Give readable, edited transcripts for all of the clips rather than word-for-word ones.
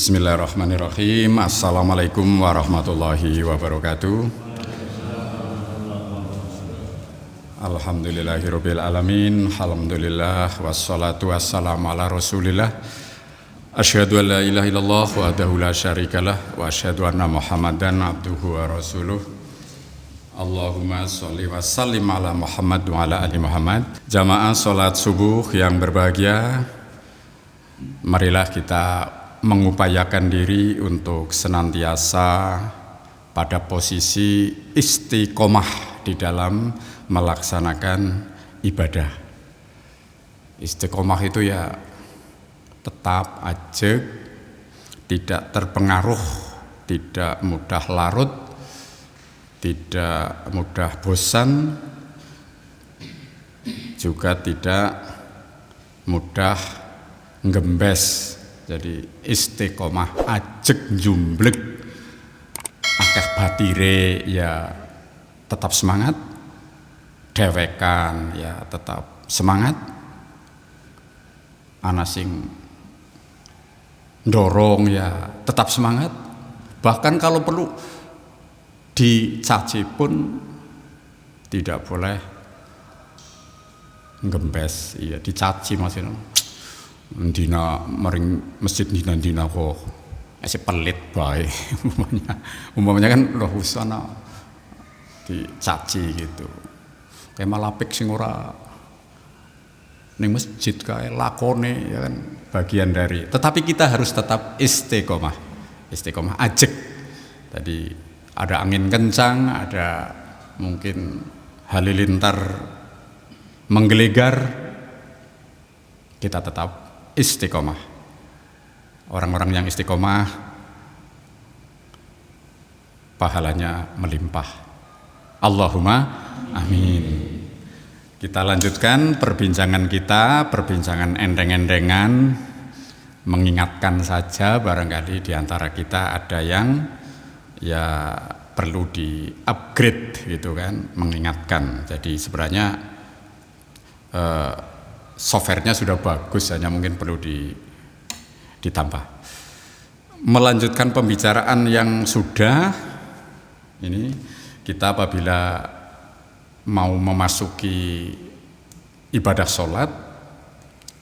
Bismillahirrahmanirrahim. Assalamualaikum warahmatullahi wabarakatuh. Alhamdulillahirabbil alamin. Alhamdulillah wassalatu wassalamu ala Rasulillah. Asyhadu an la ilaha illallah wahdahu la syarikalah wa asyhadu anna Muhammadan abduhu wa rasuluh. Allahumma sholli wa sallim ala Muhammad wa ala ali Muhammad. Jamaah salat subuh yang berbahagia, marilah kita mengupayakan diri untuk senantiasa pada posisi istiqomah di dalam melaksanakan ibadah. Istiqomah itu ya tetap ajeg, tidak terpengaruh, tidak mudah larut, tidak mudah bosan, juga tidak mudah ngembes. Jadi istiqomah ajeg jumblek, akeh batire ya tetap semangat, dewekan ya tetap semangat, ana sing ndorong ya tetap semangat. Bahkan kalau perlu dicaci pun tidak boleh ngembes, iya dicaci maksudnya. Dina mering masjid dina kok masih pelit bae umpamanya kan loh usana dicaci gitu, kayak malapik sing ora ning masjid kae lakone ya kan bagian dari, tetapi kita harus tetap istiqomah ajeg. Tadi ada angin kencang, ada mungkin halilintar menggelegar, kita tetap istiqomah. Orang-orang yang istiqomah pahalanya melimpah. Allahumma amin. Kita lanjutkan perbincangan kita, perbincangan endeng-endengan, mengingatkan saja barangkali di antara kita ada yang ya perlu di-upgrade gitu kan, mengingatkan. Jadi sebenarnya softwarenya sudah bagus, hanya mungkin perlu ditambah. Melanjutkan pembicaraan yang sudah, ini kita apabila mau memasuki ibadah sholat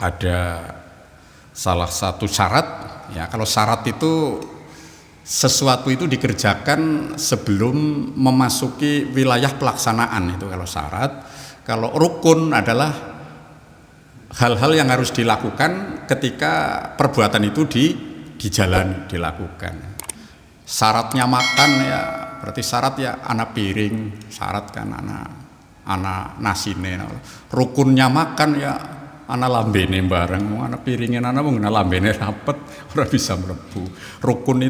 ada salah satu syarat ya. Kalau syarat itu sesuatu itu dikerjakan sebelum memasuki wilayah pelaksanaan, itu kalau syarat. Kalau rukun adalah hal-hal yang harus dilakukan ketika perbuatan itu di jalan dilakukan. Syaratnya makan ya berarti syarat ya ana piring, syarat kan ana nasine. Rukunnya makan ya ana lambene bareng, ana piringin ana mung lambene rapet ora bisa mlebu. Rukun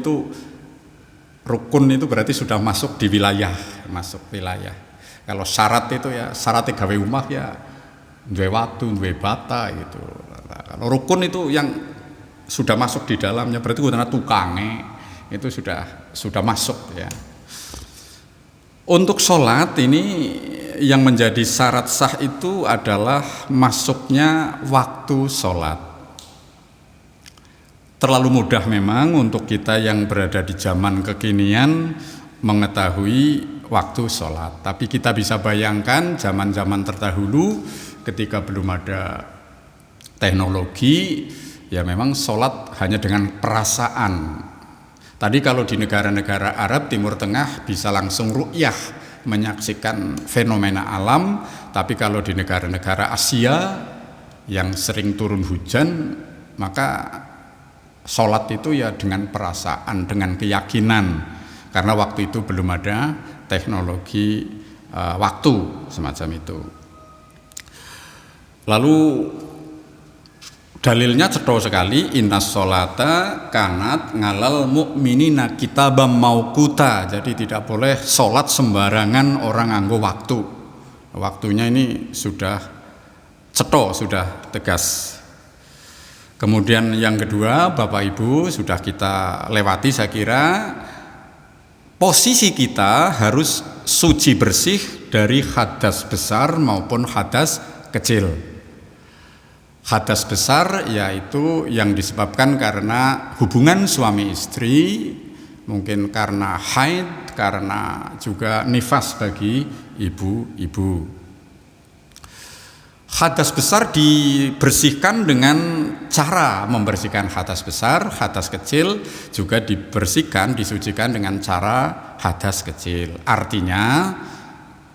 itu berarti sudah masuk di wilayah, Kalau syarat itu ya syaratnya gawe omah ya duwe watu, duwe bata gitu. Kalau rukun itu yang sudah masuk di dalamnya, berarti kudu tukange itu sudah masuk ya. Untuk sholat ini yang menjadi syarat sah itu adalah masuknya waktu sholat. Terlalu mudah memang untuk kita yang berada di zaman kekinian mengetahui waktu sholat, tapi kita bisa bayangkan zaman-zaman terdahulu ketika belum ada teknologi, ya memang sholat hanya dengan perasaan. Tadi kalau di negara-negara Arab Timur Tengah bisa langsung ru'yah, menyaksikan fenomena alam. Tapi kalau di negara-negara Asia yang sering turun hujan, maka sholat itu ya dengan perasaan, dengan keyakinan. Karena waktu itu belum ada teknologi waktu semacam itu. Lalu dalilnya cetha sekali, innas sholata kanat ngalal mu'minina kitabam mauquta. Jadi tidak boleh sholat sembarangan orang nganggo waktu. Waktunya ini sudah cetha, sudah tegas. Kemudian yang kedua, Bapak Ibu sudah kita lewati saya kira, posisi kita harus suci bersih dari hadas besar maupun hadas kecil. Hadas besar yaitu yang disebabkan karena hubungan suami istri, mungkin karena haid, karena juga nifas bagi ibu-ibu. Hadas besar dibersihkan dengan cara membersihkan hadas besar, hadas kecil juga dibersihkan, disucikan dengan cara hadas kecil. Artinya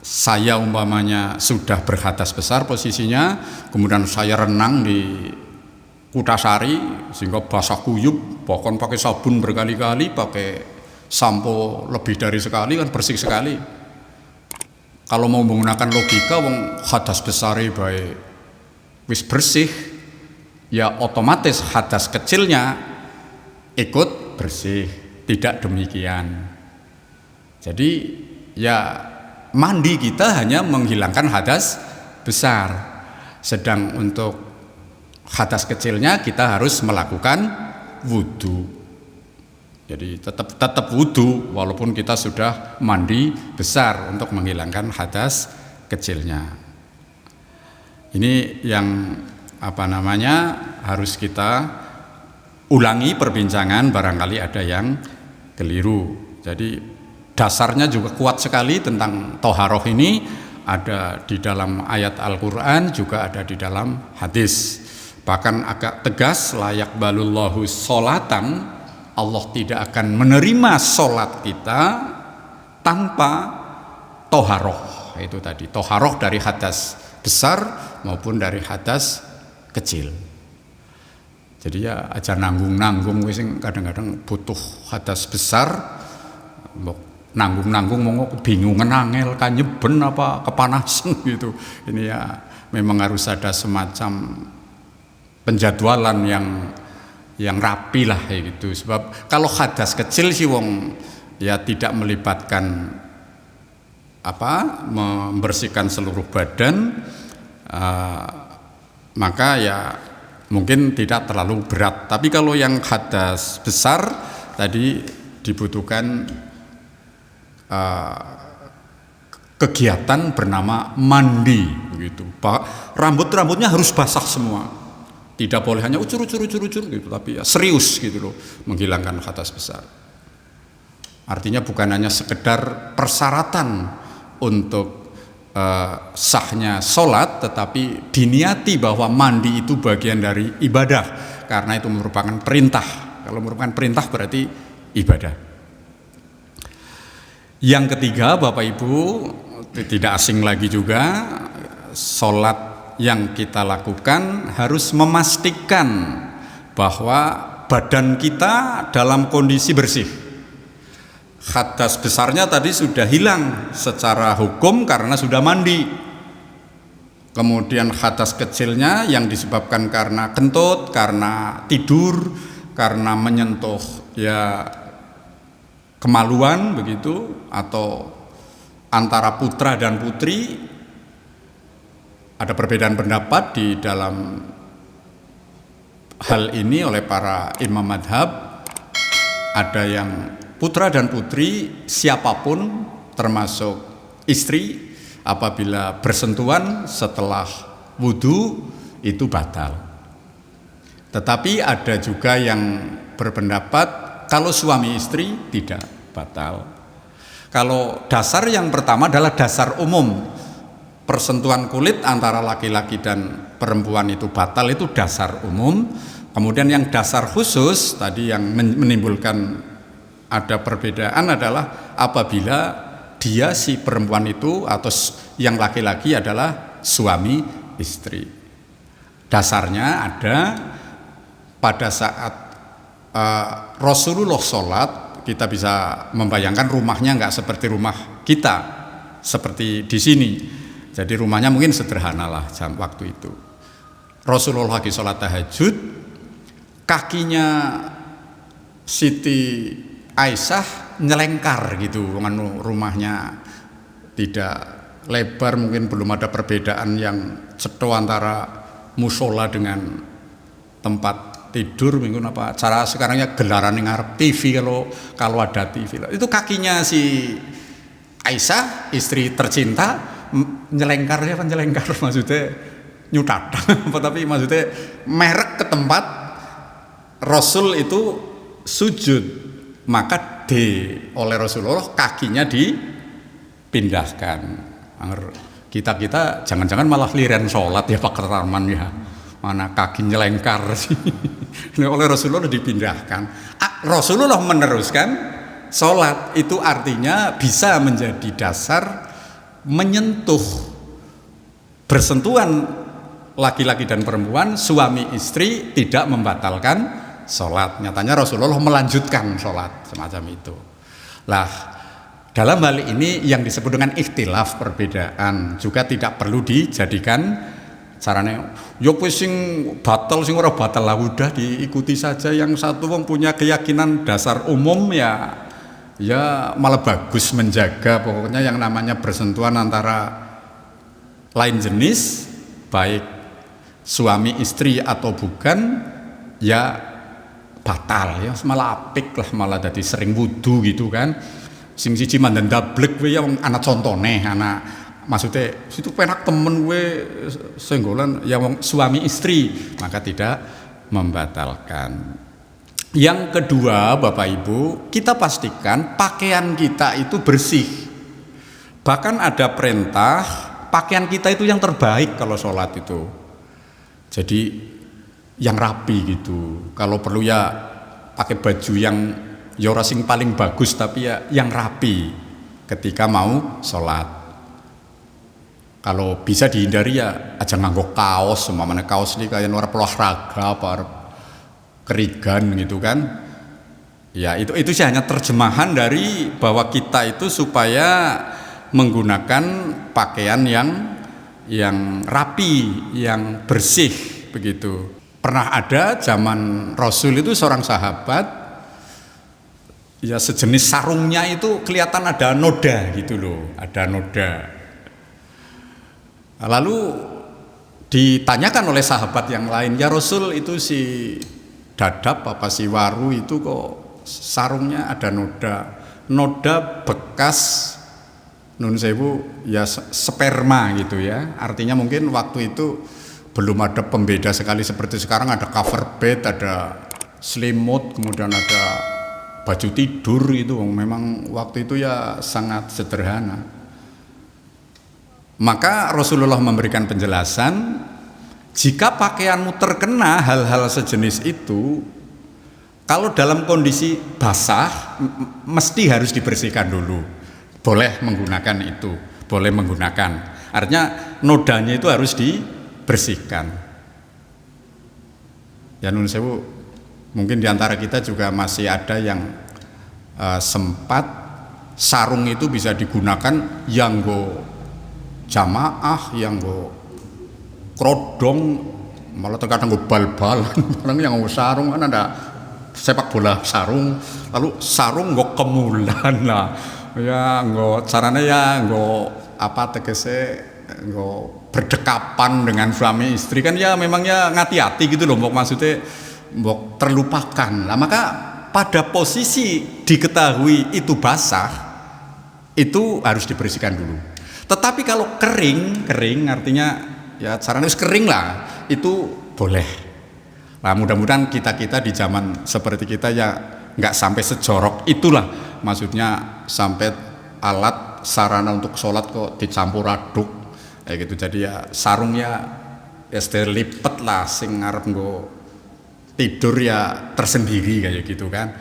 saya umpamanya sudah berhadas besar posisinya, kemudian saya renang di Kutasari sehingga basah kuyup, bahkan pakai sabun berkali-kali, pakai sampo lebih dari sekali, kan bersih sekali. Kalau mau menggunakan logika, wong hadas besar baik wis bersih, ya otomatis hadas kecilnya ikut bersih. Tidak demikian. Jadi ya mandi kita hanya menghilangkan hadas besar, sedang untuk hadas kecilnya kita harus melakukan wudhu. Jadi tetap wudhu walaupun kita sudah mandi besar untuk menghilangkan hadas kecilnya. Ini yang harus kita ulangi perbincangan, barangkali ada yang keliru. Jadi dasarnya juga kuat sekali tentang toharoh ini, ada di dalam ayat Al-Quran, juga ada di dalam hadis. Bahkan agak tegas, layak balullahu sholatan, Allah tidak akan menerima sholat kita tanpa toharoh. Itu tadi, toharoh dari hadas besar maupun dari hadas kecil. Jadi ya aja nanggung-nanggung, kadang-kadang butuh hadas besar, nanggung-nanggung mau kebingungan, angel kanyeben apa kepanasan gitu. Ini ya memang harus ada semacam penjadwalan yang rapi lah kayak gitu. Sebab kalau hadas kecil sih wong ya tidak melibatkan membersihkan seluruh badan, maka ya mungkin tidak terlalu berat. Tapi kalau yang hadas besar tadi dibutuhkan kegiatan bernama mandi begitu. Rambutnya harus basah semua, tidak boleh hanya ucur gitu, tapi ya serius gitu loh menghilangkan hadas besar. Artinya bukan hanya sekedar persyaratan untuk sahnya sholat, tetapi diniati bahwa mandi itu bagian dari ibadah karena itu merupakan perintah. Kalau merupakan perintah berarti ibadah. Yang ketiga, Bapak Ibu, tidak asing lagi juga, sholat yang kita lakukan harus memastikan bahwa badan kita dalam kondisi bersih. Hadas besarnya tadi sudah hilang secara hukum karena sudah mandi. Kemudian hadas kecilnya yang disebabkan karena kentut, karena tidur, karena menyentuh ya kemaluan begitu, atau antara putra dan putri ada perbedaan pendapat di dalam hal ini oleh para imam madhab. Ada yang putra dan putri siapapun termasuk istri apabila bersentuhan setelah wudhu itu batal. Tetapi ada juga yang berpendapat kalau suami istri tidak batal. Kalau dasar yang pertama adalah dasar umum, persentuhan kulit antara laki-laki dan perempuan itu batal, itu dasar umum. Kemudian yang dasar khusus tadi yang menimbulkan ada perbedaan adalah apabila dia si perempuan itu atau yang laki-laki adalah suami istri. Dasarnya ada pada saat Rasulullah sholat, kita bisa membayangkan rumahnya nggak seperti rumah kita, seperti di sini. Jadi rumahnya mungkin sederhana lah jam waktu itu. Rasulullah lagi sholat tahajud, kakinya Siti Aisyah nyelengkar gitu, rumahnya tidak lebar, mungkin belum ada perbedaan yang cetho antara musola dengan tempat tidur, minggu apa cara sekarangnya gelaran ngarep TV kalau ada TV. Itu kakinya si Aisyah, istri tercinta, nyelengkar maksudnya nyutadang apa tapi maksudnya merek ke tempat Rasul itu sujud, maka oleh Rasulullah kakinya dipindahkan. Kita jangan-jangan malah liren sholat ya Pak Kertarman ya, mana kaki nyelengkar sih. Oleh Rasulullah dipindahkan. Rasulullah meneruskan sholat, itu artinya bisa menjadi dasar menyentuh, bersentuhan laki-laki dan perempuan, suami istri tidak membatalkan sholat. Nyatanya Rasulullah melanjutkan sholat semacam itu. Lah, dalam hal ini yang disebut dengan ikhtilaf, perbedaan, juga tidak perlu dijadikan caranya yo sing batal sing ora batal lah, udah diikuti saja. Yang satu wong punya keyakinan dasar umum ya malah bagus menjaga pokoknya yang namanya bersentuhan antara lain jenis, baik suami istri atau bukan, ya batal ya, malah apik lah, malah jadi sering wudu gitu kan. Sing siji mandan dablek we ya anak contone, anak maksudnya situ penak temen we senggolan ya wong suami istri, maka tidak membatalkan. Yang kedua, Bapak Ibu, kita pastikan pakaian kita itu bersih. Bahkan ada perintah pakaian kita itu yang terbaik kalau sholat itu. Jadi yang rapi gitu. Kalau perlu ya pakai baju yang ya ora sing paling bagus, tapi ya yang rapi ketika mau sholat. Kalau bisa dihindari ya aja nganggo kaos, umpamane kaos ini kayak luar olahraga apa kerigan gitu kan. Ya itu sih hanya terjemahan dari bahwa kita itu supaya menggunakan pakaian yang rapi, yang bersih begitu. Pernah ada zaman Rasul itu seorang sahabat, ya sejenis sarungnya itu kelihatan ada noda gitu loh, ada noda. Lalu ditanyakan oleh sahabat yang lain, ya Rasul, itu si Dadap apa si Waru itu kok sarungnya ada noda bekas nun sewu ya sperma gitu ya. Artinya mungkin waktu itu belum ada pembeda sekali seperti sekarang, ada cover bed, ada selimut, kemudian ada baju tidur itu. Memang waktu itu ya sangat sederhana. Maka Rasulullah memberikan penjelasan, jika pakaianmu terkena hal-hal sejenis itu, kalau dalam kondisi basah mesti harus dibersihkan dulu. Boleh menggunakan itu, boleh menggunakan. Artinya nodanya itu harus dibersihkan. Ya nun sewu, mungkin diantara kita juga masih ada yang sempat sarung itu bisa digunakan yang go jamaah, yang go krodong, malah terkadang go bal-balan. Orang yang go sarung kan ada sepak bola sarung, lalu sarung go kemulan lah. Ya go caranya ya go apa tegese go berdekapan dengan suami istri kan ya memangnya ngati-hati gitu loh, maksudnya mbok terlupakan. Nah, maka pada posisi diketahui itu basah, itu harus dibersihkan dulu. Tetapi kalau kering artinya ya caranya kering lah, itu boleh. Nah, mudah-mudahan kita di zaman seperti kita ya nggak sampai sejorok itulah, maksudnya sampai alat sarana untuk sholat kok dicampur aduk kayak gitu. Jadi ya sarungnya ya lipet lah, sing ngarep nggo tidur ya tersendiri kayak gitu kan.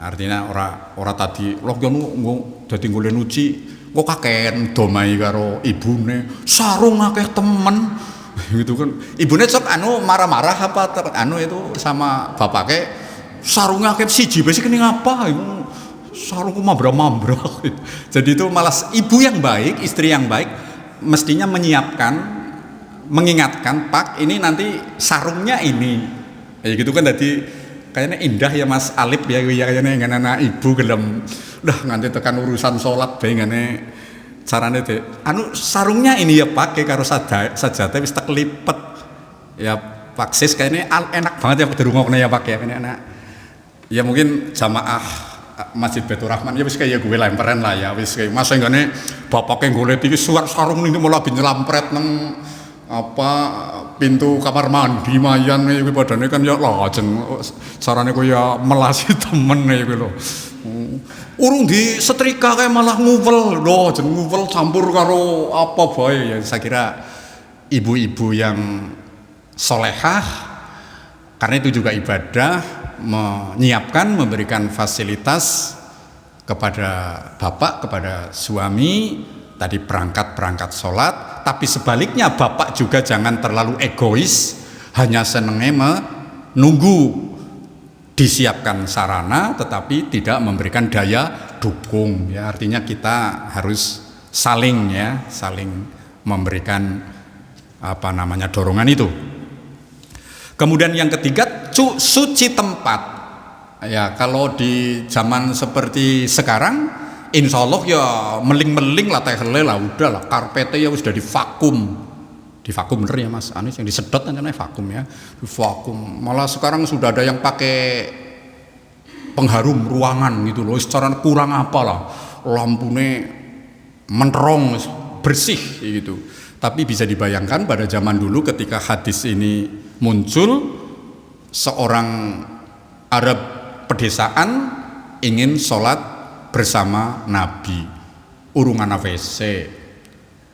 Artinya ora tadi loh ngono dadi golek nuci kok kakean domai karo ibune sarung akeh temen gitu kan. Ibune sok marah-marah apa itu sama bapaknya, sarungnya akeh siji besi kene ngapa sarungku mambra-mambra. Jadi itu malah ibu yang baik, istri yang baik mestinya menyiapkan, mengingatkan, Pak ini nanti sarungnya ini kayak gitu kan. Jadi kayaknya indah ya Mas Alip ya kayaknya anak ibu gelem udah nganti tekan urusan sholat bayangane carane deh sarungnya ini ya pakai karo sajate wis tak lipet ya Pak Sis, kayaknya enak banget ya dirungokne ya Pak ya kayaknya enak ya. Mungkin jamaah Masjid Baitur Rahman ya wis kaya gue lemperan lah ya wis kaya mas enggane bapake golek iki sarung ini malah bin nyelampret nang apa pintu kamar mandi mayan iki padane kan ya lajeng sarane kaya melasi temen iki lho. Urung di setrika kayak malah nguvel lho, jeneng nguvel campur karo apa bae ya. Saya kira ibu-ibu yang solehah, karena itu juga ibadah, menyiapkan, memberikan fasilitas kepada bapak, kepada suami, tadi perangkat sholat, tapi sebaliknya bapak juga jangan terlalu egois, hanya senengnya menunggu disiapkan sarana tetapi tidak memberikan daya dukung ya. Artinya kita harus saling memberikan dorongan itu. Kemudian yang ketiga, suci tempat ya. Kalau di zaman seperti sekarang insya Allah ya meling-meling lah tehle lah, udah lah karpetnya ya sudah divakum bener ya Mas Anies, yang disedot namanya vakum ya, divakum. Malah sekarang sudah ada yang pakai pengharum ruangan gitu loh, secara kurang apa lah, lampunya menerong bersih gitu. Tapi bisa dibayangkan pada zaman dulu ketika hadis ini muncul, seorang Arab pedesaan ingin sholat bersama Nabi, urungan WC,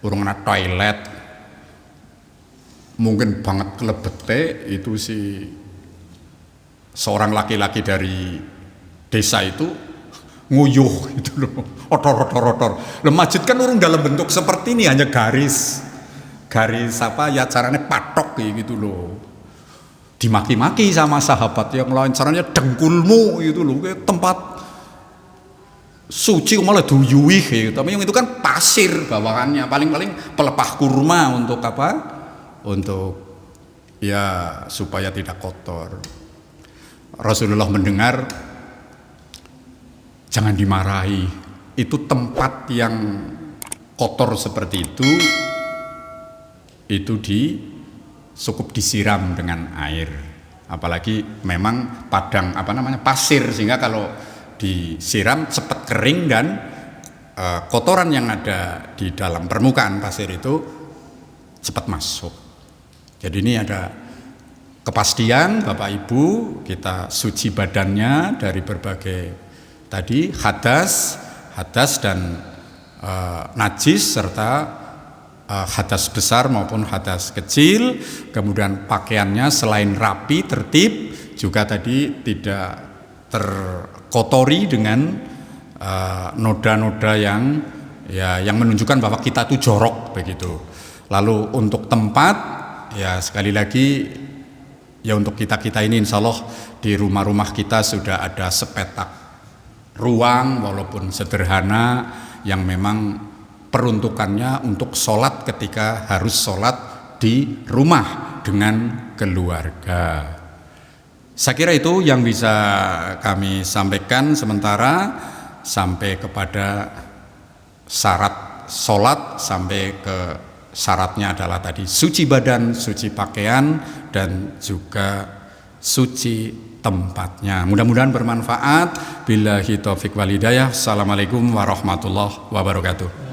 urungan toilet, mungkin banget kelebete itu si seorang laki-laki dari desa itu nguyuh gitu loh, otor. Masjid kan urung dalam bentuk seperti ini, hanya garis apa ya, caranya patok gitu loh. Dimaki-maki sama sahabat yang lain, caranya dengkulmu gitu loh, kayak tempat suci malah duyuih gitu. Tapi yang itu kan pasir bawaannya, paling pelepah kurma untuk apa? Untuk ya supaya tidak kotor. Rasulullah mendengar, jangan dimarahi, itu tempat yang kotor seperti itu cukup disiram dengan air, apalagi memang padang pasir, sehingga kalau disiram cepat kering dan kotoran yang ada di dalam permukaan pasir itu cepat masuk. Jadi ini ada kepastian Bapak Ibu, kita suci badannya dari berbagai tadi hadas dan najis, serta hadas besar maupun hadas kecil. Kemudian pakaiannya selain rapi, tertib, juga tadi tidak terkotori dengan noda-noda yang menunjukkan bahwa kita itu jorok begitu. Lalu untuk tempat, ya sekali lagi ya, untuk kita ini insya Allah di rumah-rumah kita sudah ada sepetak ruang walaupun sederhana yang memang peruntukannya untuk sholat ketika harus sholat di rumah dengan keluarga. Saya kira itu yang bisa kami sampaikan sementara, sampai kepada syarat sholat, sampai ke syaratnya adalah tadi suci badan, suci pakaian, dan juga suci tempatnya. Mudah-mudahan bermanfaat. Billahi taufiq wal hidayah. Assalamualaikum warahmatullahi wabarakatuh.